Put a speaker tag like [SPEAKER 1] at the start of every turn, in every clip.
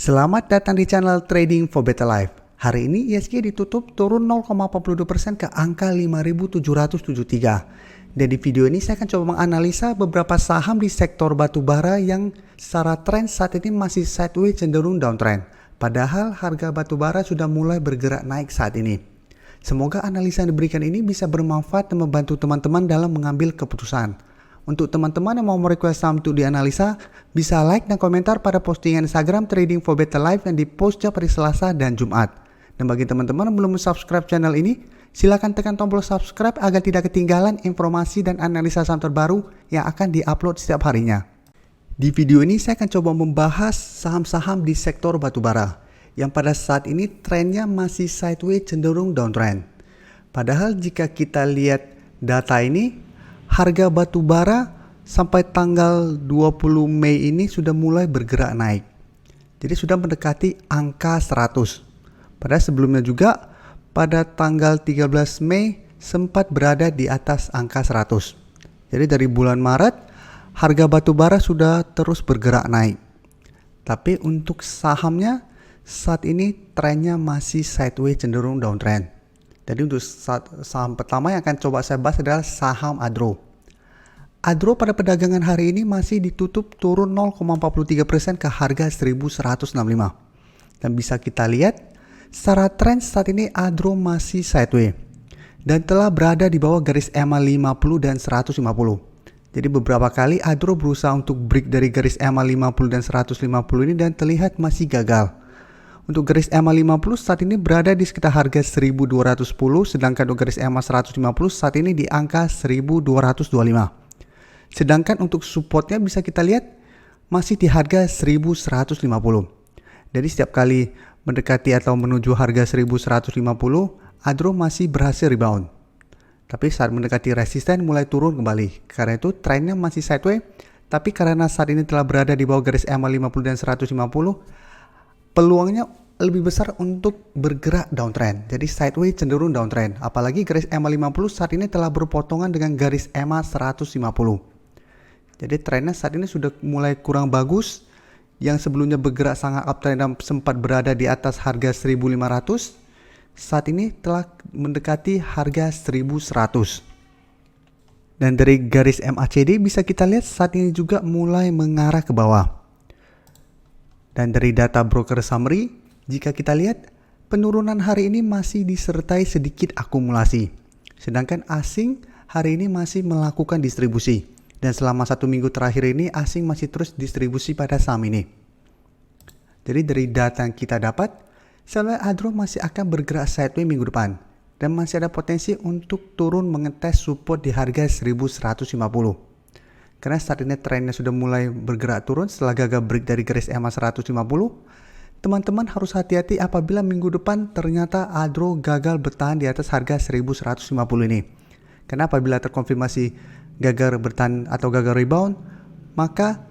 [SPEAKER 1] Selamat datang di channel Trading for Better Life. Hari ini ISG ditutup turun 0,42% ke angka 5.773. Dan di video ini saya akan coba menganalisa beberapa saham di sektor batubara yang secara tren saat ini masih sideways cenderung downtrend. Padahal harga batubara sudah mulai bergerak naik saat ini. Semoga analisa yang diberikan ini bisa bermanfaat dan membantu teman-teman dalam mengambil keputusan. Untuk teman-teman yang mau merequest saham untuk dianalisa, bisa like dan komentar pada postingan Instagram Trading for Better Life yang dipost setiap hari Selasa dan Jumat. Dan bagi teman-teman yang belum subscribe channel ini, silakan tekan tombol subscribe agar tidak ketinggalan informasi dan analisa saham terbaru yang akan diupload setiap harinya. Di video ini saya akan coba membahas saham-saham di sektor batubara yang pada saat ini trennya masih sideways cenderung downtrend. Padahal jika kita lihat data ini, harga batubara sampai tanggal 20 Mei ini sudah mulai bergerak naik. Jadi sudah mendekati angka 100. Padahal sebelumnya juga pada tanggal 13 Mei sempat berada di atas angka 100. Jadi dari bulan Maret harga batubara sudah terus bergerak naik. Tapi untuk sahamnya saat ini trennya masih sideways cenderung downtrend. Jadi untuk saham pertama yang akan coba saya bahas adalah saham Adro. Adro pada perdagangan hari ini masih ditutup turun 0,43% ke harga 1165. Dan bisa kita lihat secara tren saat ini Adro masih sideways dan telah berada di bawah garis EMA 50 dan 150. Jadi beberapa kali Adro berusaha untuk break dari garis EMA 50 dan 150 ini dan terlihat masih gagal. Untuk garis EMA 50 saat ini berada di sekitar harga 1210, sedangkan untuk garis EMA 150 saat ini di angka 1225. Sedangkan untuk supportnya bisa kita lihat masih di harga 1150. Jadi setiap kali mendekati atau menuju harga 1150, Adro masih berhasil rebound. Tapi saat mendekati resisten mulai turun kembali. Karena itu trennya masih sideways, tapi karena saat ini telah berada di bawah garis EMA 50 dan 150, peluangnya lebih besar untuk bergerak downtrend. Jadi sideways cenderung downtrend. Apalagi garis EMA 50 saat ini telah berpotongan dengan garis EMA 150. Jadi trennya saat ini sudah mulai kurang bagus. Yang sebelumnya bergerak sangat uptrend dan sempat berada di atas harga 1500, saat ini telah mendekati harga 1100. Dan dari garis MACD bisa kita lihat saat ini juga mulai mengarah ke bawah. Dan dari data broker summary, jika kita lihat penurunan hari ini masih disertai sedikit akumulasi. Sedangkan asing hari ini masih melakukan distribusi. Dan selama 1 minggu terakhir ini asing masih terus distribusi pada saham ini. Jadi dari data yang kita dapat, sebenarnya Adro masih akan bergerak sideways minggu depan. Dan masih ada potensi untuk turun mengetes support di harga 1150. Karena saat ini trennya sudah mulai bergerak turun setelah gagal break dari garis EMA 150. Teman-teman harus hati-hati apabila minggu depan ternyata Adro gagal bertahan di atas harga 1150 ini. Karena apabila terkonfirmasi gagal bertahan atau gagal rebound, maka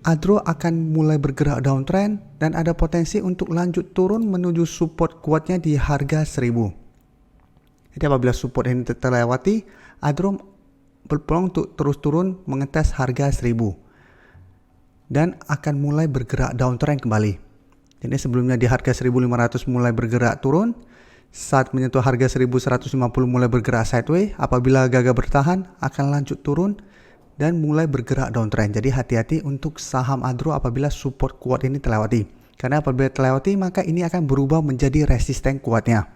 [SPEAKER 1] Adro akan mulai bergerak downtrend dan ada potensi untuk lanjut turun menuju support kuatnya di harga 1000. Jadi apabila support ini terlewati, Adro berpeluang untuk terus turun mengetes harga 1000 dan akan mulai bergerak downtrend kembali. Jadi sebelumnya di harga 1500 mulai bergerak turun, saat menyentuh harga 1150 mulai bergerak sideways, apabila gagal bertahan akan lanjut turun dan mulai bergerak downtrend. Jadi hati-hati untuk saham Adro apabila support kuat ini terlewati. Karena apabila terlewati maka ini akan berubah menjadi resisten kuatnya.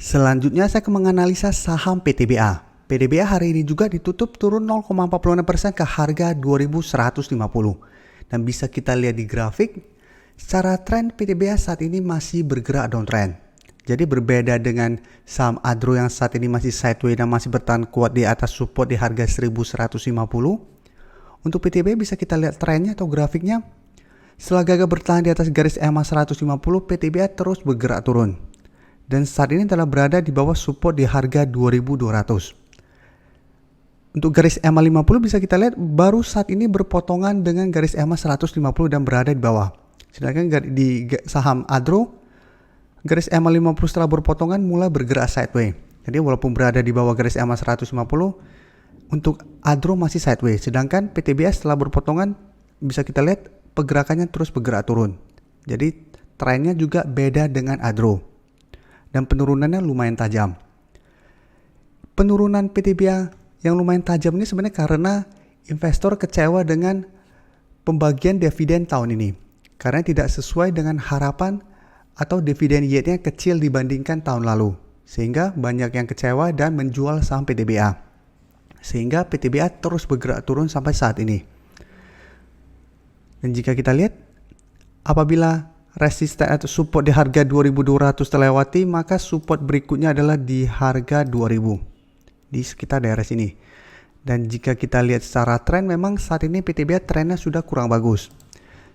[SPEAKER 1] Selanjutnya saya akan menganalisa saham PTBA. PTBA hari ini juga ditutup turun 0,46% ke harga 2150. Dan bisa kita lihat di grafik, secara tren PTBA saat ini masih bergerak downtrend. Jadi berbeda dengan saham Adro yang saat ini masih sideways dan masih bertahan kuat di atas support di harga 1150. Untuk PTBA bisa kita lihat trennya atau grafiknya. Setelah gagal bertahan di atas garis EMA 150, PTBA terus bergerak turun. Dan saat ini telah berada di bawah support di harga 2200. Untuk garis EMA 50 bisa kita lihat baru saat ini berpotongan dengan garis EMA 150 dan berada di bawah. Sedangkan di saham Adro, garis EMA 50 setelah berpotongan mulai bergerak sideways. Jadi walaupun berada di bawah garis EMA 150, untuk Adro masih sideways. Sedangkan PTBA setelah berpotongan bisa kita lihat pergerakannya terus bergerak turun. Jadi trennya juga beda dengan ADRO. Dan penurunannya lumayan tajam. Penurunan PTBA yang lumayan tajam ini sebenarnya karena investor kecewa dengan pembagian dividen tahun ini. Karena tidak sesuai dengan harapan atau dividen yieldnya kecil dibandingkan tahun lalu. Sehingga banyak yang kecewa dan menjual saham PTBA. Sehingga PTBA terus bergerak turun sampai saat ini. Dan jika kita lihat, apabila resisten atau support di harga 2200 terlewati, maka support berikutnya adalah di harga 2000. Di sekitar daerah sini. Dan jika kita lihat secara tren, memang saat ini PTBA trennya sudah kurang bagus.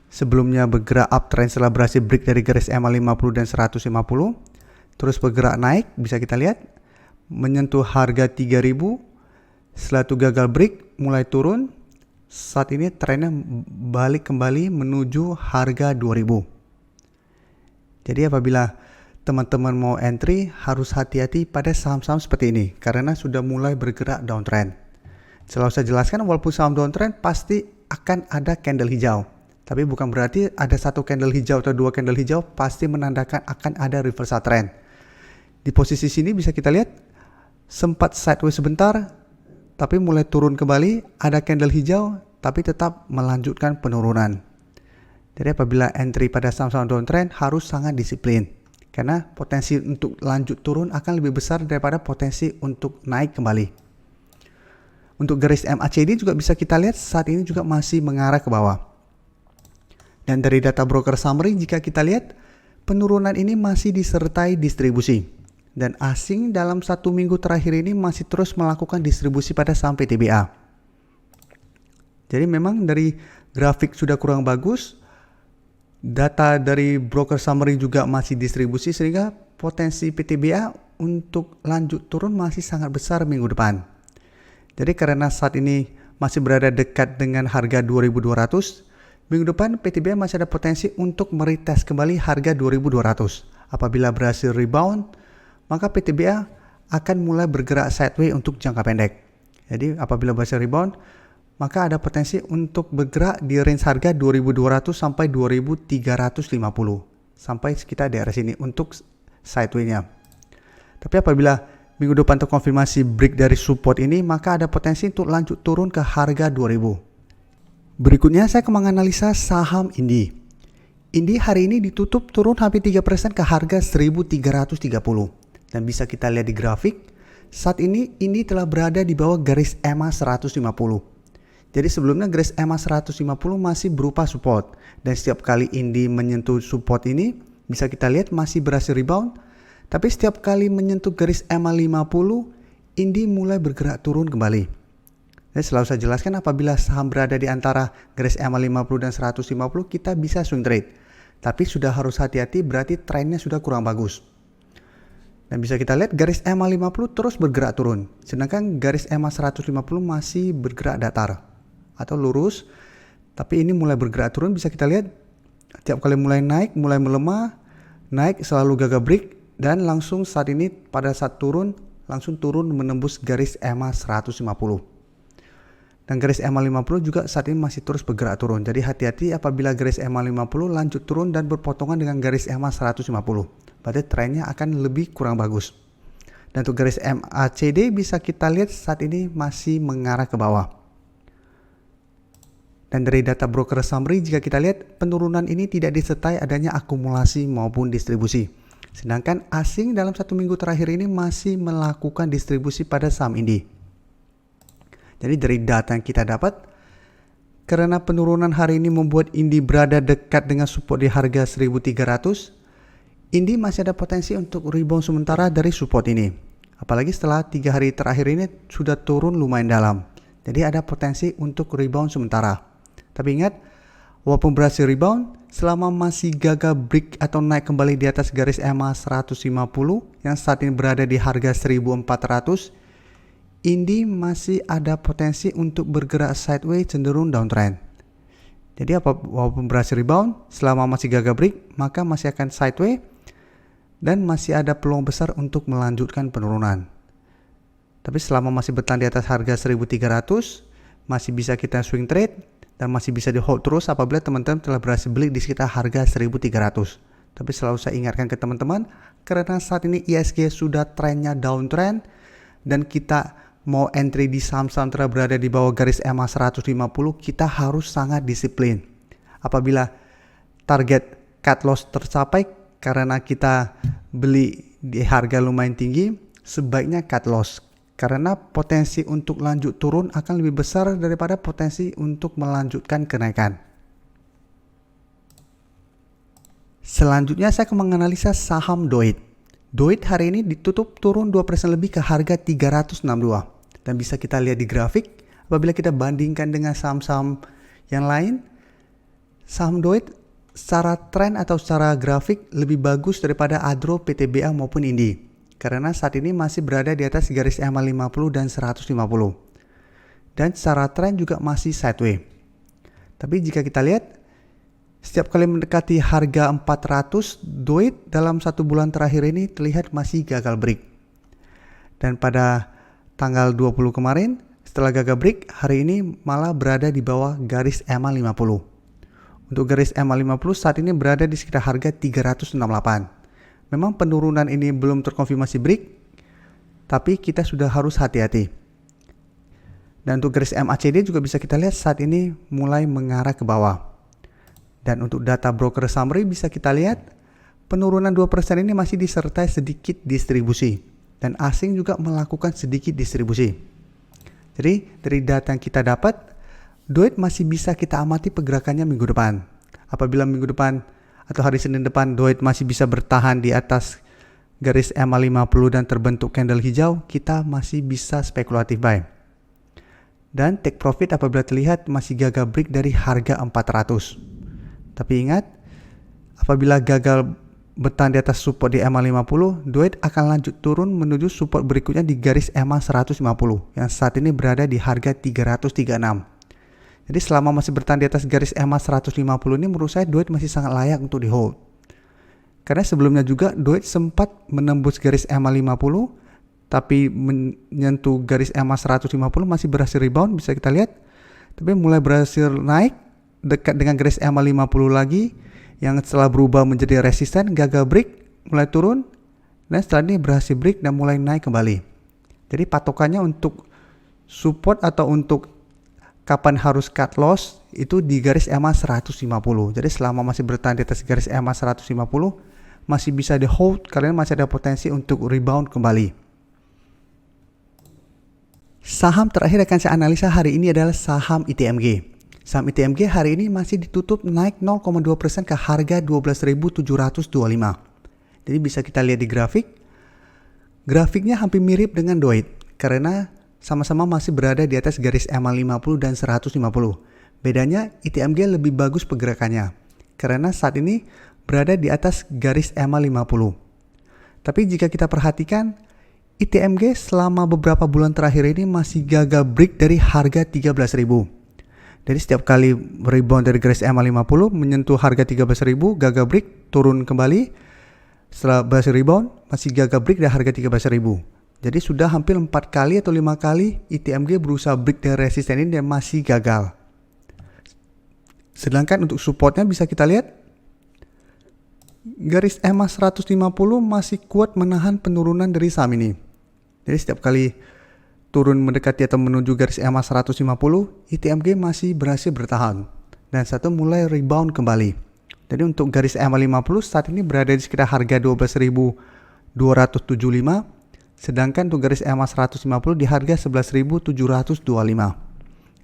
[SPEAKER 1] Sebelumnya bergerak uptrend setelah berhasil break dari garis EMA 50 dan 150. Terus bergerak naik, bisa kita lihat. Menyentuh harga 3000. Setelah itu gagal break, mulai turun. Saat ini trennya balik kembali menuju harga 2000. Jadi apabila teman-teman mau entry, harus hati-hati pada saham-saham seperti ini. Karena sudah mulai bergerak downtrend. Selalu saya jelaskan, walaupun saham downtrend pasti akan ada candle hijau. Tapi bukan berarti ada satu candle hijau atau dua candle hijau pasti menandakan akan ada reversal trend. Di posisi sini bisa kita lihat, sempat sideways sebentar, tapi mulai turun kembali, ada candle hijau, tapi tetap melanjutkan penurunan. Jadi apabila entry pada saham-saham downtrend harus sangat disiplin. Karena potensi untuk lanjut turun akan lebih besar daripada potensi untuk naik kembali. Untuk garis MACD juga bisa kita lihat saat ini juga masih mengarah ke bawah. Dan dari data broker summary jika kita lihat, penurunan ini masih disertai distribusi. Dan asing dalam 1 minggu terakhir ini masih terus melakukan distribusi pada saham PTBA. Jadi memang dari grafik sudah kurang bagus, data dari broker summary juga masih distribusi sehingga potensi PTBA untuk lanjut turun masih sangat besar minggu depan. Jadi karena saat ini masih berada dekat dengan harga 2200, minggu depan PTBA masih ada potensi untuk meretest kembali harga 2200. Apabila berhasil rebound, maka PTBA akan mulai bergerak sideways untuk jangka pendek. Jadi apabila berhasil rebound, maka ada potensi untuk bergerak di range harga 2200 sampai 2350. Sampai sekitar daerah sini untuk sideways-nya. Tapi apabila minggu depan terkonfirmasi break dari support ini, maka ada potensi untuk lanjut turun ke harga 2000. Berikutnya saya akan menganalisa saham Indi. Indi hari ini ditutup turun hampir 3% ke harga 1330. Dan bisa kita lihat di grafik, saat ini Indi telah berada di bawah garis EMA 150. Jadi sebelumnya garis EMA 150 masih berupa support. Dan setiap kali Indi menyentuh support ini, bisa kita lihat masih berhasil rebound. Tapi setiap kali menyentuh garis EMA 50, Indi mulai bergerak turun kembali. Dan selalu saya jelaskan apabila saham berada di antara garis EMA 50 dan 150, kita bisa swing trade. Tapi sudah harus hati-hati berarti trennya sudah kurang bagus. Dan bisa kita lihat garis EMA 50 terus bergerak turun. Sedangkan garis EMA 150 masih bergerak datar atau lurus. Tapi ini mulai bergerak turun, bisa kita lihat tiap kali mulai naik, mulai melemah, naik selalu gagal break. Dan langsung saat ini pada saat turun, langsung turun menembus garis EMA 150. Dan garis EMA 50 juga saat ini masih terus bergerak turun. Jadi hati-hati apabila garis EMA 50 lanjut turun dan berpotongan dengan garis EMA 150. Berarti trennya akan lebih kurang bagus. Dan untuk garis MACD bisa kita lihat saat ini masih mengarah ke bawah. Dan dari data broker summary jika kita lihat penurunan ini tidak disertai adanya akumulasi maupun distribusi. Sedangkan asing dalam 1 minggu terakhir ini masih melakukan distribusi pada saham Indi. Jadi dari data yang kita dapat, karena penurunan hari ini membuat Indi berada dekat dengan support di harga 1300, Indi masih ada potensi untuk rebound sementara dari support ini. Apalagi setelah 3 hari terakhir ini sudah turun lumayan dalam. Jadi ada potensi untuk rebound sementara. Tapi ingat, walaupun berhasil rebound, selama masih gagal break atau naik kembali di atas garis EMA 150 yang saat ini berada di harga 1400, Indi masih ada potensi untuk bergerak sideways cenderung downtrend. Jadi walaupun berhasil rebound, selama masih gagal break, maka masih akan sideways dan masih ada peluang besar untuk melanjutkan penurunan. Tapi selama masih bertahan di atas harga 1300, masih bisa kita swing trade. dan masih bisa di hold terus apabila teman-teman telah berhasil beli di sekitar harga 1.300. Tapi selalu saya ingatkan ke teman-teman, karena saat ini ISG sudah trennya downtrend dan kita mau entry di saham-saham telah berada di bawah garis EMA 150, kita harus sangat disiplin. Apabila target cut loss tercapai karena kita beli di harga lumayan tinggi, sebaiknya cut loss. Karena potensi untuk lanjut turun akan lebih besar daripada potensi untuk melanjutkan kenaikan. Selanjutnya saya akan menganalisa saham Doit. Doit hari ini ditutup turun 2% lebih ke harga 362. Dan bisa kita lihat di grafik, apabila kita bandingkan dengan saham-saham yang lain, saham Doit secara tren atau secara grafik lebih bagus daripada Adro, PTBA maupun Indi. Karena saat ini masih berada di atas garis EMA 50 dan 150. Dan secara tren juga masih sideways. Tapi jika kita lihat, setiap kali mendekati harga 400, Doit dalam 1 bulan terakhir ini terlihat masih gagal break. Dan pada tanggal 20 kemarin, setelah gagal break, hari ini malah berada di bawah garis EMA 50. Untuk garis EMA 50 saat ini berada di sekitar harga 368. Memang penurunan ini belum terkonfirmasi break, tapi kita sudah harus hati-hati. Dan untuk garis MACD juga bisa kita lihat saat ini mulai mengarah ke bawah. Dan untuk data broker summary bisa kita lihat penurunan 2% ini masih disertai sedikit distribusi. Dan asing juga melakukan sedikit distribusi. Jadi dari data yang kita dapat, Doit masih bisa kita amati pergerakannya minggu depan. Apabila minggu depan atau hari Senin depan Doit masih bisa bertahan di atas garis EMA 50 dan terbentuk candle hijau, kita masih bisa spekulatif buy. Dan take profit apabila terlihat masih gagal break dari harga 400. Tapi ingat, apabila gagal bertahan di atas support di EMA 50, Doit akan lanjut turun menuju support berikutnya di garis EMA 150 yang saat ini berada di harga 336. Jadi selama masih bertahan di atas garis EMA 150 ini menurut saya Doit masih sangat layak untuk di hold. Karena sebelumnya juga Doit sempat menembus garis EMA 50 tapi menyentuh garis EMA 150 masih berhasil rebound, bisa kita lihat. Tapi mulai berhasil naik dekat dengan garis EMA 50 lagi yang setelah berubah menjadi resisten, gagal break, mulai turun dan setelah ini berhasil break dan mulai naik kembali. Jadi patokannya untuk support atau untuk kapan harus cut loss itu di garis EMA 150. Jadi selama masih bertahan di atas garis EMA 150 masih bisa di hold karena masih ada potensi untuk rebound kembali. Saham terakhir akan saya analisa hari ini adalah saham ITMG. Saham ITMG hari ini masih ditutup naik 0,2% ke harga 12.725. Jadi bisa kita lihat di grafik. Grafiknya hampir mirip dengan Doit karena sama-sama masih berada di atas garis EMA 50 dan 150. Bedanya ITMG lebih bagus pergerakannya karena saat ini berada di atas garis EMA 50. Tapi jika kita perhatikan, ITMG selama beberapa bulan terakhir ini masih gagal break dari harga 13.000. Jadi setiap kali rebound dari garis EMA 50 menyentuh harga 13.000, gagal break, turun kembali. Setelah berhasil rebound, masih gagal break dari harga 13.000. Jadi sudah hampir 4 kali atau 5 kali ITMG berusaha break dari resisten ini dan masih gagal. Sedangkan untuk supportnya bisa kita lihat garis EMA 150 masih kuat menahan penurunan dari saham ini. Jadi setiap kali turun mendekati atau menuju garis EMA 150, ITMG masih berhasil bertahan dan satu mulai rebound kembali. Jadi untuk garis EMA 50 saat ini berada di sekitar harga 12.275. Sedangkan untuk garis EMA 150 di harga 11.725.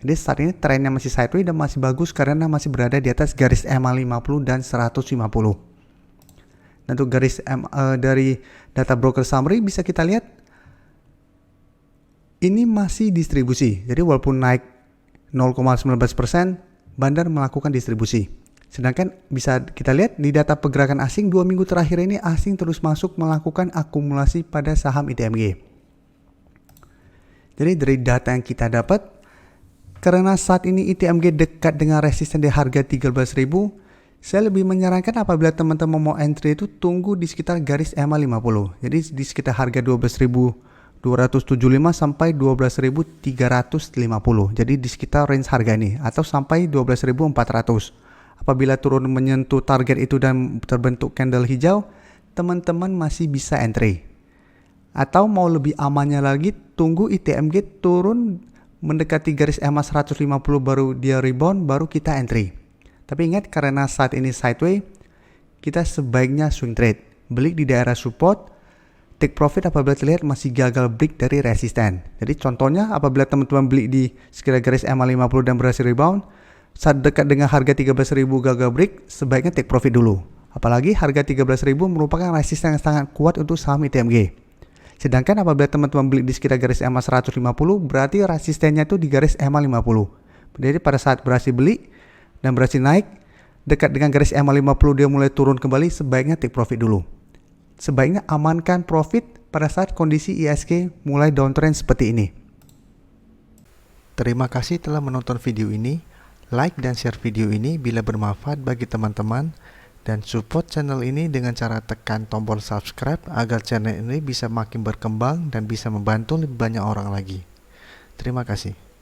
[SPEAKER 1] Jadi saat ini trennya masih sideways dan masih bagus karena masih berada di atas garis EMA 50 dan 150. Dan untuk garis dari data broker summary bisa kita lihat ini masih distribusi. Jadi walaupun naik 0,19%, bandar melakukan distribusi. Sedangkan bisa kita lihat di data pergerakan asing 2 minggu terakhir ini asing terus masuk melakukan akumulasi pada saham ITMG. Jadi dari data yang kita dapat, karena saat ini ITMG dekat dengan resisten di harga 13.000, saya lebih menyarankan apabila teman-teman mau entry itu tunggu di sekitar garis EMA 50. Jadi di sekitar harga 12.225 275 sampai 12.350. Jadi di sekitar range harga ini atau sampai 12.400. Apabila turun menyentuh target itu dan terbentuk candle hijau, teman-teman masih bisa entry. Atau mau lebih amannya lagi, tunggu ITMG turun mendekati garis EMA 150 baru dia rebound, baru kita entry. Tapi ingat, karena saat ini sideways, kita sebaiknya swing trade. Beli di daerah support, take profit apabila terlihat masih gagal break dari resisten. Jadi contohnya apabila teman-teman beli di sekitar garis EMA 50 dan berhasil rebound, saat dekat dengan harga 13.000 gagal break, sebaiknya take profit dulu. Apalagi harga 13.000 merupakan resisten yang sangat kuat untuk saham ITMG. Sedangkan apabila teman-teman beli di sekitar garis EMA 150, berarti resistennya itu di garis EMA 50. Jadi pada saat berhasil beli dan berhasil naik, dekat dengan garis EMA 50 dia mulai turun kembali, sebaiknya take profit dulu. Sebaiknya amankan profit pada saat kondisi IHSG mulai downtrend seperti ini. Terima kasih telah menonton video ini. Like dan share video ini bila bermanfaat bagi teman-teman, dan support channel ini dengan cara tekan tombol subscribe agar channel ini bisa makin berkembang dan bisa membantu lebih banyak orang lagi. Terima kasih.